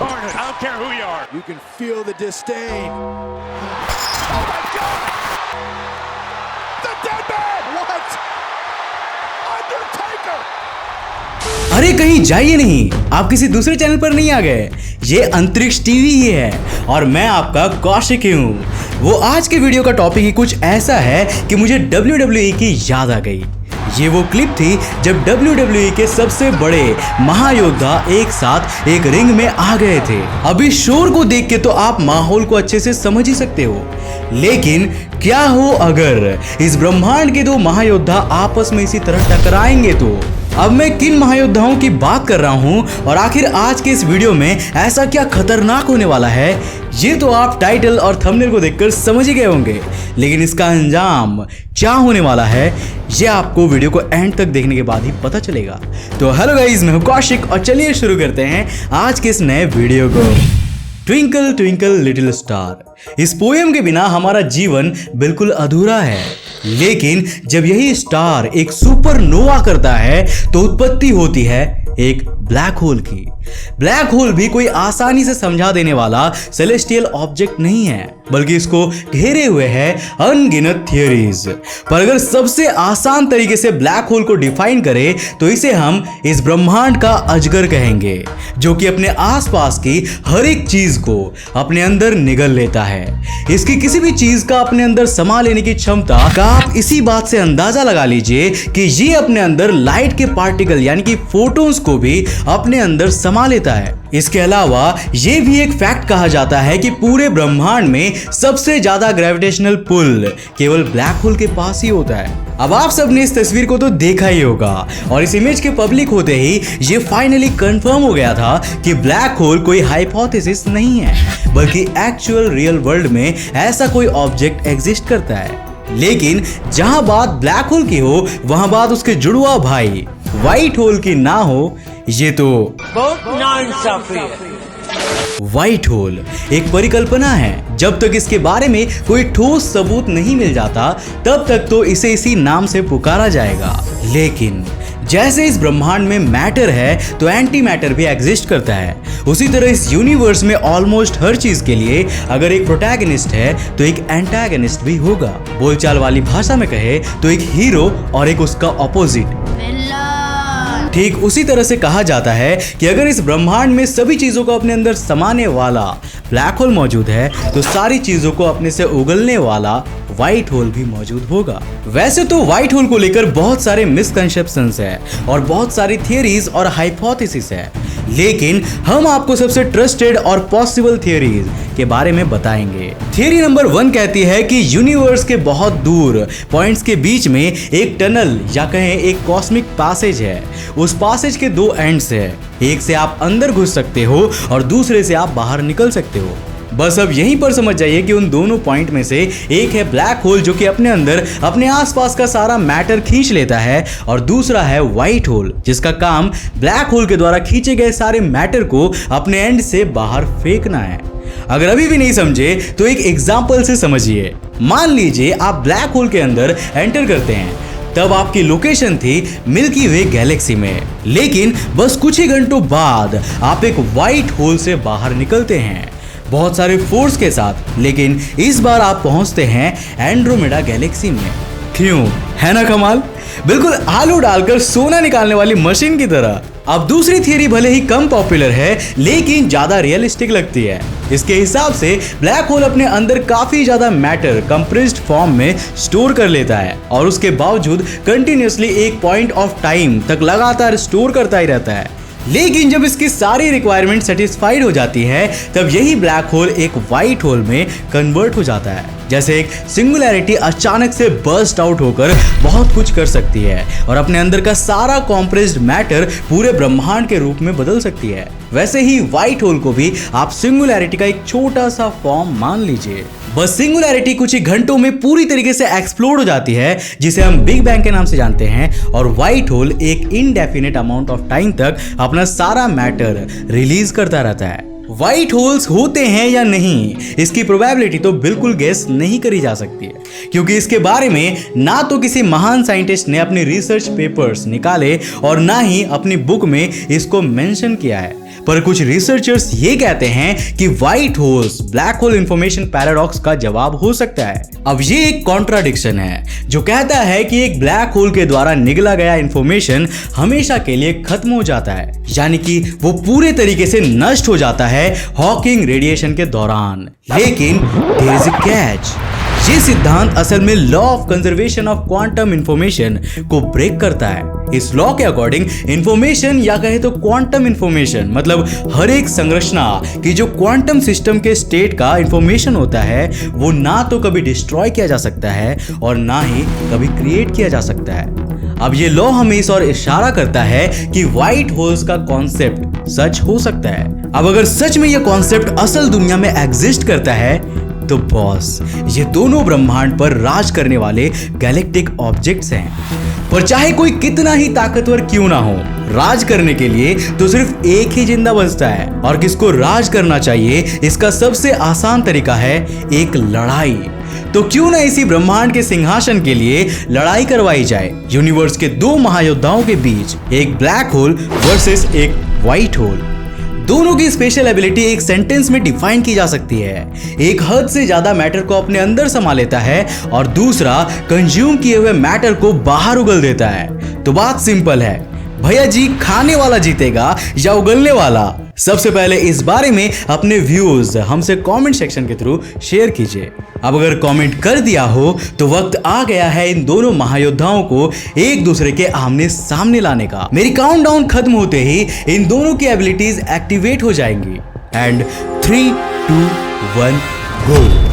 corner. I don't care who you are. You can feel the disdain. Oh my God! The dead man! What? Undertaker! अरे कहीं जाइए नहीं, आप किसी दूसरे चैनल पर नहीं आ गए। ये अंतरिक्ष टीवी ही है और मैं आपका कौशिक हूँ। वो आज के वीडियो का टॉपिक ही कुछ ऐसा है कि मुझे WWE की याद आ गई। ये वो क्लिप थी जब WWE के सबसे बड़े महायोद्धा एक साथ एक रिंग में आ गए थे। अभी शोर को देख के तो आप माहौल को अच्छे से समझ ही सकते हो, लेकिन क्या हो अगर इस ब्रह्मांड के दो महायोद्धा आपस में इसी तरह टकराएंगे तो? अब मैं किन महायोद्धाओं की बात कर रहा हूं और आखिर आज के इस वीडियो में ऐसा क्या खतरनाक होने वाला है, ये तो आप टाइटल और थंबनेल को देखकर समझ ही गए होंगे। लेकिन इसका अंजाम क्या होने वाला है ये आपको वीडियो को एंड तक देखने के बाद ही पता चलेगा। तो हेलो गाइस, मैं हूं कौशिक और चलिए शुरू करते हैं आज के इस नए वीडियो को। ट्विंकल ट्विंकल लिटिल स्टार, इस पोएम के बिना हमारा जीवन बिल्कुल अधूरा है। लेकिन जब यही स्टार एक सुपरनोवा करता है तो उत्पत्ति होती है एक ब्लैक होल की। ब्लैक होल भी कोई आसानी से समझा देने वाला सेलेस्टियल ऑब्जेक्ट नहीं है, बल्कि इसको घेरे हुए है अनगिनत थियरीज। पर अगर सबसे आसान तरीके से ब्लैक होल को डिफाइन करें तो इसे हम इस ब्रह्मांड का अजगर कहेंगे, जो कि अपने आसपास की हर एक चीज को अपने अंदर निगल लेता है। इसकी किसी भी चीज का अपने अंदर समा लेने की क्षमता का आप इसी बात से अंदाजा लगा लीजिए कि ये अपने अंदर लाइट के पार्टिकल यानी कि फोटॉन्स को भी अपने अंदर समा लेता है। इसके अलावा ये भी एक फैक्ट कहा जाता है कि पूरे ब्रह्मांड में सबसे ज्यादा ग्रेविटेशनल पुल केवल ब्लैक होल के पास ही होता है। अब आप सबने इस तस्वीर को तो देखा ही होगा और इस इमेज के पब्लिक होते ही ये फाइनली कंफर्म हो गया था कि ब्लैक होल कोई हाइपोथेसिस नहीं है, बल्कि एक्चुअल रियल वर्ल्ड में ऐसा कोई ऑब्जेक्ट एग्जिस्ट करता है। लेकिन जहां बात ब्लैक होल की हो वहां बात उसके जुड़वा भाई व्हाइट होल की ना हो, ये तो बहुत नाइंसाफी है। व्हाइट होल एक परिकल्पना है। जब तक इसके बारे में कोई ठोस सबूत नहीं मिल जाता तब तक तो इसे इसी नाम से पुकारा जाएगा। लेकिन जैसे इस ब्रह्मांड में मैटर है तो एंटी मैटर भी एग्जिस्ट करता है, उसी तरह इस यूनिवर्स में ऑलमोस्ट हर चीज के लिए अगर एक प्रोटैगनिस्ट है तो एक एंटागनिस्ट भी होगा। बोलचाल वाली भाषा में कहे तो एक हीरो और एक उसका ऑपोजिट। ठीक उसी तरह से कहा जाता है कि अगर इस ब्रह्मांड में सभी चीजों को अपने अंदर समाने वाला ब्लैक होल मौजूद है तो सारी चीजों को अपने से उगलने वाला व्हाइट होल भी मौजूद होगा। वैसे तो व्हाइट होल को लेकर बहुत सारे मिसकंसेप्शंस है और बहुत सारी थियरीज और हाइपोथेसिस है, लेकिन हम आपको सबसे ट्रस्टेड और पॉसिबल थियरीज के बारे में बताएंगे। थियरी नंबर 1 कहती है कि यूनिवर्स के बहुत दूर पॉइंट्स के बीच में एक टनल या कहें एक कॉस्मिक पैसेज है। उस पैसेज के दो एंड्स है, एक से आप अंदर घुस सकते हो और दूसरे से आप बाहर निकल सकते हो। बस अब यहीं पर समझ जाइए कि उन दोनों पॉइंट में से एक है ब्लैक होल जो कि अपने अंदर अपने आसपास का सारा मैटर खींच लेता है, और दूसरा है व्हाइट होल जिसका काम ब्लैक होल के द्वारा खींचे गए सारे मैटर को अपने एंड से बाहर फेंकना है। अगर अभी भी नहीं समझे तो एक एग्जाम्पल से समझिए। मान लीजिए आप ब्लैक होल के अंदर एंटर करते हैं, तब आपकी लोकेशन थी मिल्की वे गैलेक्सी में, लेकिन बस कुछ ही घंटों बाद आप एक व्हाइट होल से बाहर निकलते हैं बहुत सारे फोर्स के साथ। लेकिन इस बार आप पहुंचते हैं एंड्रोमेडा गैलेक्सी में। क्यों, है ना कमाल? बिल्कुल आलू डालकर सोना निकालने वाली मशीन की तरह। अब दूसरी थियरी भले ही कम पॉपुलर है लेकिन ज्यादा रियलिस्टिक लगती है। इसके हिसाब से ब्लैक होल अपने अंदर काफी ज्यादा मैटर कंप्रेस्ड फॉर्म में स्टोर कर लेता है और उसके बावजूद कंटिन्यूअसली एक पॉइंट ऑफ टाइम तक लगातार स्टोर करता ही रहता है। लेकिन जब इसकी सारी रिक्वायरमेंट सेटिस्फाइड हो जाती है तब यही ब्लैक होल एक व्हाइट होल में कन्वर्ट हो जाता है। जैसे एक सिंगुलैरिटी अचानक से बर्स्ट आउट होकर बहुत कुछ कर सकती है और अपने अंदर का सारा कॉम्प्रेस्ड मैटर पूरे ब्रह्मांड के रूप में बदल सकती है, वैसे ही व्हाइट होल को भी आप सिंगुलैरिटी का एक छोटा सा फॉर्म मान लीजिए। बस सिंगुलैरिटी कुछ ही घंटों में पूरी तरीके से एक्सप्लोड हो जाती है, जिसे हम बिग बैंग के नाम से जानते हैं, और व्हाइट होल एक इनडेफिनेट अमाउंट ऑफ टाइम तक अपना सारा मैटर रिलीज करता रहता है। व्हाइट होल्स होते हैं या नहीं, इसकी प्रोबेबिलिटी तो बिल्कुल गेस नहीं करी जा सकती है, क्योंकि इसके बारे में ना तो किसी महान साइंटिस्ट ने अपने रिसर्च पेपर्स निकाले और ना ही अपनी बुक में इसको मेंशन किया है। पर कुछ रिसर्चर्स ये कहते हैं कि white holes black hole information paradox का जवाब हो सकता है। अब ये एक कॉन्ट्राडिक्शन है जो कहता है कि एक ब्लैक होल के द्वारा निगला गया इंफॉर्मेशन हमेशा के लिए खत्म हो जाता है, यानी कि वो पूरे तरीके से नष्ट हो जाता है हॉकिंग रेडिएशन के दौरान। लेकिन देयर इज अ कैच। ये सिद्धांत असल में law of conservation of quantum information को ब्रेक करता है। इस लॉ के अकॉर्डिंग इंफॉर्मेशन या कहे तो क्वांटम इंफॉर्मेशन मतलब हर एक संरचना की जो क्वांटम सिस्टम के स्टेट का इंफॉर्मेशन होता है वो ना तो कभी डिस्ट्रॉय किया जा सकता है और ना ही कभी क्रिएट किया जा सकता है। अब ये लॉ हमें इस और इशारा करता है कि व्हाइट होल्स का कॉन्सेप्ट सच हो सकता है। अब अगर सच में ये कॉन्सेप्ट असल दुनिया में एग्जिस्ट करता है तो बॉस ये दोनों ब्रह्मांड पर राज करने वाले गैलेक्टिक ऑब्जेक्ट्स हैं। पर चाहे कोई कितना ही ताकतवर क्यों ना हो, राज करने के लिए तो सिर्फ एक ही जिंदा बचता है और किसको राज करना चाहिए इसका सबसे आसान तरीका है एक लड़ाई। तो क्यों ना इसी ब्रह्मांड के सिंहासन के लिए लड़ाई करवाई जाए यूनिवर्स के दो महायोद्धाओं के बीच, एक ब्लैक होल वर्सेस एक व्हाइट होल। दोनों की स्पेशल एबिलिटी एक सेंटेंस में डिफाइन की जा सकती है। एक हद से ज्यादा मैटर को अपने अंदर समा लेता है और दूसरा कंज्यूम किए हुए मैटर को बाहर उगल देता है। तो बात सिंपल है, भैया जी खाने वाला जीतेगा या उगलने वाला? सबसे पहले इस बारे में अपने व्यूज हमसे कमेंट सेक्शन के थ्रू शेयर कीजिए। अब अगर कमेंट कर दिया हो तो वक्त आ गया है इन दोनों महायोद्धाओं को एक दूसरे के आमने सामने लाने का। मेरी काउंटडाउन खत्म होते ही इन दोनों की एबिलिटीज एक्टिवेट हो जाएंगी एंड 3, 2, 1 गो।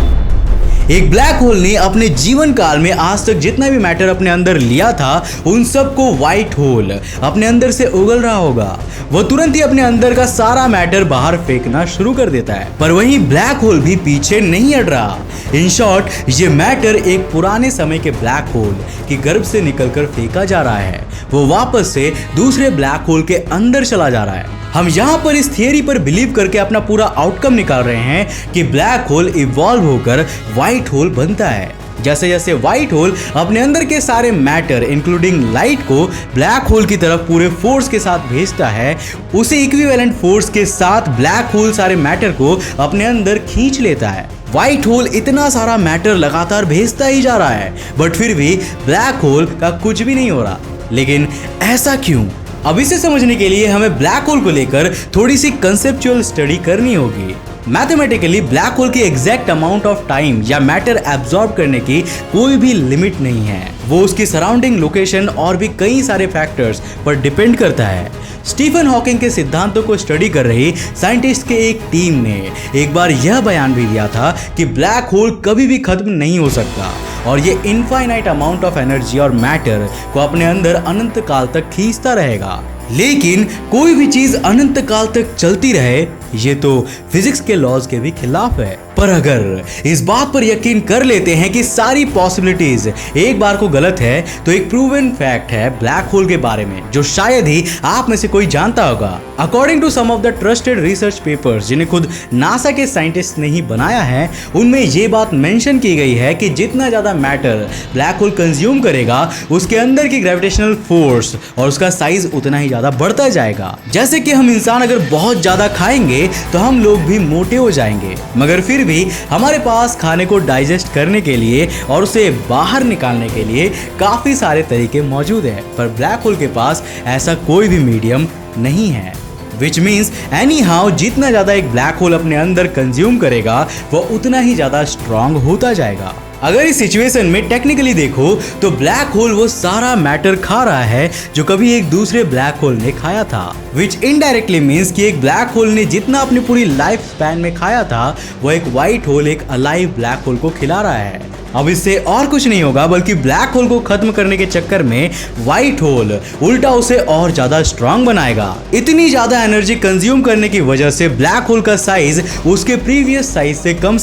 एक ब्लैक होल ने अपने जीवन काल में आज तक जितना भी मैटर अपने अंदर लिया था उन सबको व्हाइट होल अपने अंदर से उगल रहा होगा। वो तुरंत ही अपने अंदर का सारा मैटर बाहर फेंकना शुरू कर देता है। पर वहीं ब्लैक होल भी पीछे नहीं हट रहा। इन शॉर्ट ये मैटर एक पुराने समय के ब्लैक होल की गर्भ से निकलकर फेंका जा रहा है, वो वापस से दूसरे ब्लैक होल के अंदर चला जा रहा है। हम यहाँ पर इस थियरी पर बिलीव करके अपना पूरा आउटकम निकाल रहे हैं कि ब्लैक होल इवॉल्व होकर व्हाइट होल बनता है। जैसे जैसे व्हाइट होल अपने अंदर के सारे मैटर इंक्लूडिंग लाइट को ब्लैक होल की तरफ पूरे फोर्स के साथ भेजता है, उसे इक्विवेलेंट फोर्स के साथ ब्लैक होल सारे मैटर को अपने अंदर खींच लेता है। व्हाइट होल इतना सारा मैटर लगातार भेजता ही जा रहा है बट फिर भी ब्लैक होल का कुछ भी नहीं हो रहा। लेकिन ऐसा क्यों? अब इसे समझने के लिए हमें ब्लैक होल को लेकर थोड़ी सी कंसेप्चुअल स्टडी करनी होगी। मैथमेटिकली ब्लैक होल की एग्जैक्ट अमाउंट ऑफ टाइम या मैटर एब्जॉर्ब करने की कोई भी लिमिट नहीं है, वो उसकी सराउंडिंग लोकेशन और भी कई सारे फैक्टर्स पर डिपेंड करता है। स्टीफन हॉकिंग के सिद्धांतों को स्टडी कर रही साइंटिस्ट के एक टीम ने एक बार यह बयान भी दिया था कि ब्लैक होल कभी भी खत्म नहीं हो सकता और ये इनफाइनाइट अमाउंट ऑफ एनर्जी और मैटर को अपने अंदर अनंत काल तक खींचता रहेगा। लेकिन कोई भी चीज अनंत काल तक चलती रहे ये तो फिजिक्स के लॉज के भी खिलाफ है। पर अगर इस बात पर यकीन कर लेते हैं कि सारी पॉसिबिलिटीज एक बार को गलत है तो एक प्रूवन फैक्ट है ब्लैक होल के बारे में जो शायद ही आप में से कोई जानता होगा। According to some of the trusted research papers जिन्हें खुद नासा के साइंटिस्ट ने ही बनाया है, उनमें ये बात मेंशन की गई है कि जितना ज्यादा मैटर ब्लैक होल कंज्यूम करेगा उसके अंदर की ग्रेविटेशनल फोर्स और उसका साइज उतना ही ज्यादा बढ़ता जाएगा। जैसे कि हम इंसान अगर बहुत ज्यादा खाएंगे तो हम लोग भी मोटे हो जाएंगे, मगर फिर भी हमारे पास खाने को डाइजेस्ट करने के लिए और उसे बाहर निकालने के लिए काफी सारे तरीके मौजूद हैं। पर ब्लैक होल के पास ऐसा कोई भी मीडियम नहीं है, विच मीन्स एनी हाउ जितना ज्यादा एक ब्लैक होल अपने अंदर कंज्यूम करेगा वो उतना ही ज्यादा स्ट्रांग होता जाएगा। अगर इस सिचुएशन में टेक्निकली देखो तो ब्लैक होल वो सारा मैटर खा रहा है जो कभी एक दूसरे ब्लैक होल ने खाया था, विच इनडायरेक्टली मीन्स कि एक ब्लैक होल ने जितना अपनी पूरी लाइफ स्पैन में खाया था वो एक व्हाइट होल एक अलाइव ब्लैक होल को खिला रहा है। अब इससे और कुछ नहीं होगा बल्कि ब्लैक होल को खत्म करने के चक्कर में व्हाइट होल उल्टा उसे और ज्यादा स्ट्रांग बनाएगा। इतनी ज्यादा एनर्जी कंज्यूम करने की वजह से ब्लैक होल का साइज उसके प्रीवियस साइज से कम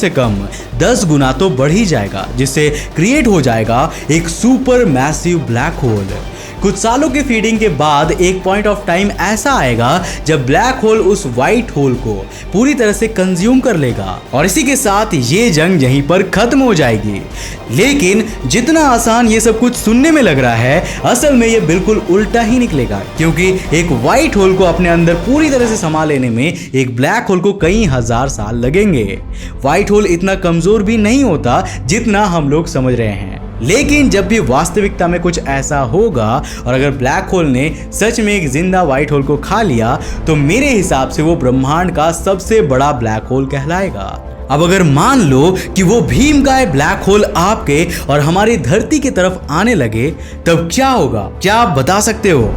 10 गुना तो बढ़ ही जाएगा, जिससे क्रिएट हो जाएगा एक सुपर मैसिव ब्लैक होल। कुछ सालों के फीडिंग के बाद एक पॉइंट ऑफ टाइम ऐसा आएगा जब ब्लैक होल उस व्हाइट होल को पूरी तरह से कंज्यूम कर लेगा और इसी के साथ ये जंग यहीं पर खत्म हो जाएगी। लेकिन जितना आसान ये सब कुछ सुनने में लग रहा है, असल में ये बिल्कुल उल्टा ही निकलेगा, क्योंकि एक व्हाइट होल को अपने अंदर पूरी तरह से समा लेने में एक ब्लैक होल को कई हजार साल लगेंगे। व्हाइट होल इतना कमजोर भी नहीं होता जितना हम लोग समझ रहे हैं। लेकिन जब भी वास्तविकता में कुछ ऐसा होगा और अगर ब्लैक होल ने सच में एक जिंदा व्हाइट होल को खा लिया, तो मेरे हिसाब से वो ब्रह्मांड का सबसे बड़ा ब्लैक होल कहलाएगा। अब अगर मान लो कि वो भीमकाय ब्लैक होल आपके और हमारी धरती की तरफ आने लगे, तब क्या होगा? क्या आप बता सकते हो?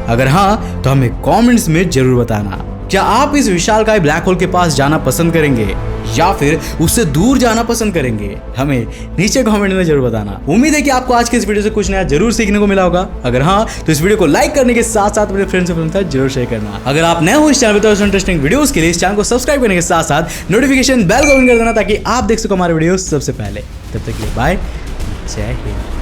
अगर हाँ, तो हमें कमेंट्स में जरूर बताना। क्या आप इस विशालकाय ब्लैक होल के पास जाना पसंद करेंगे या फिर उससे दूर जाना पसंद करेंगे? हमें नीचे कमेंट में जरूर बताना। उम्मीद है कि आपको आज के इस वीडियो से कुछ नया जरूर सीखने को मिला होगा। अगर हाँ, तो इस वीडियो को लाइक करने के साथ साथ अपने फ्रेंड्स के साथ जरूर शेयर करना। अगर आप नए हो इस चैनल पर तो इंटरेस्टिंग वीडियोस के लिए इस चैनल को सब्सक्राइब करने के साथ साथ नोटिफिकेशन बेल को ऑन कर देना, ताकि आप देख सको हमारे वीडियो सबसे पहले। तब तक के लिए बाय, जय हिंद।